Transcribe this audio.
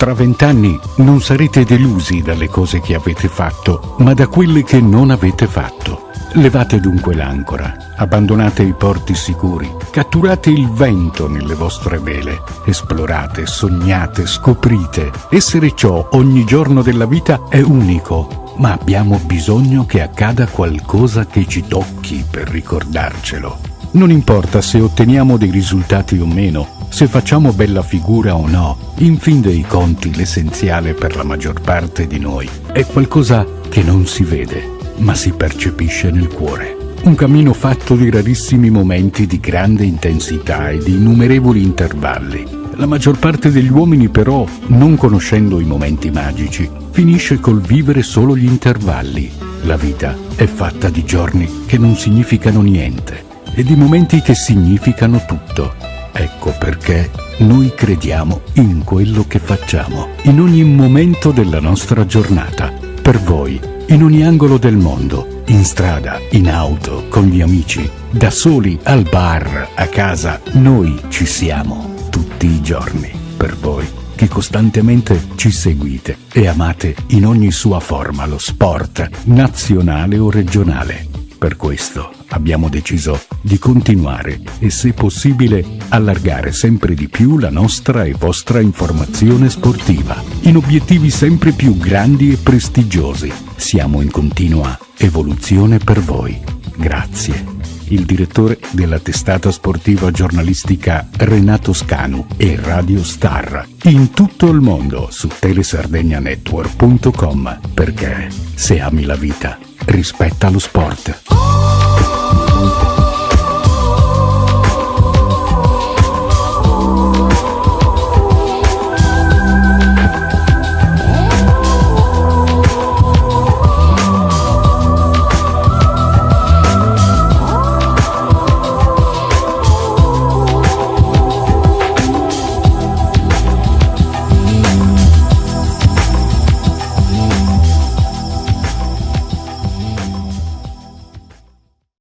Tra 20 anni non sarete delusi dalle cose che avete fatto, ma da quelle che non avete fatto. Levate dunque l'ancora, abbandonate i porti sicuri, catturate il vento nelle vostre vele, esplorate, sognate, scoprite. Essere ciò ogni giorno della vita è unico, ma abbiamo bisogno che accada qualcosa che ci tocchi per ricordarcelo. Non importa se otteniamo dei risultati o meno, se facciamo bella figura o no, in fin dei conti l'essenziale per la maggior parte di noi è qualcosa che non si vede, ma si percepisce nel cuore. Un cammino fatto di rarissimi momenti di grande intensità e di innumerevoli intervalli. La maggior parte degli uomini però, non conoscendo i momenti magici, finisce col vivere solo gli intervalli. La vita è fatta di giorni che non significano niente e di momenti che significano tutto. Ecco perché noi crediamo in quello che facciamo, in ogni momento della nostra giornata, per voi, in ogni angolo del mondo, in strada, in auto, con gli amici, da soli, al bar, a casa. Noi ci siamo tutti i giorni, per voi che costantemente ci seguite e amate in ogni sua forma lo sport, nazionale o regionale. Per questo abbiamo deciso di continuare e, se possibile, allargare sempre di più la nostra e vostra informazione sportiva, in obiettivi sempre più grandi e prestigiosi. Siamo in continua evoluzione per voi. Grazie. Il direttore della testata sportiva giornalistica Renato Scanu e Radio Star, in tutto il mondo su telesardegnianetwork.com, perché se ami la vita, rispetta lo sport.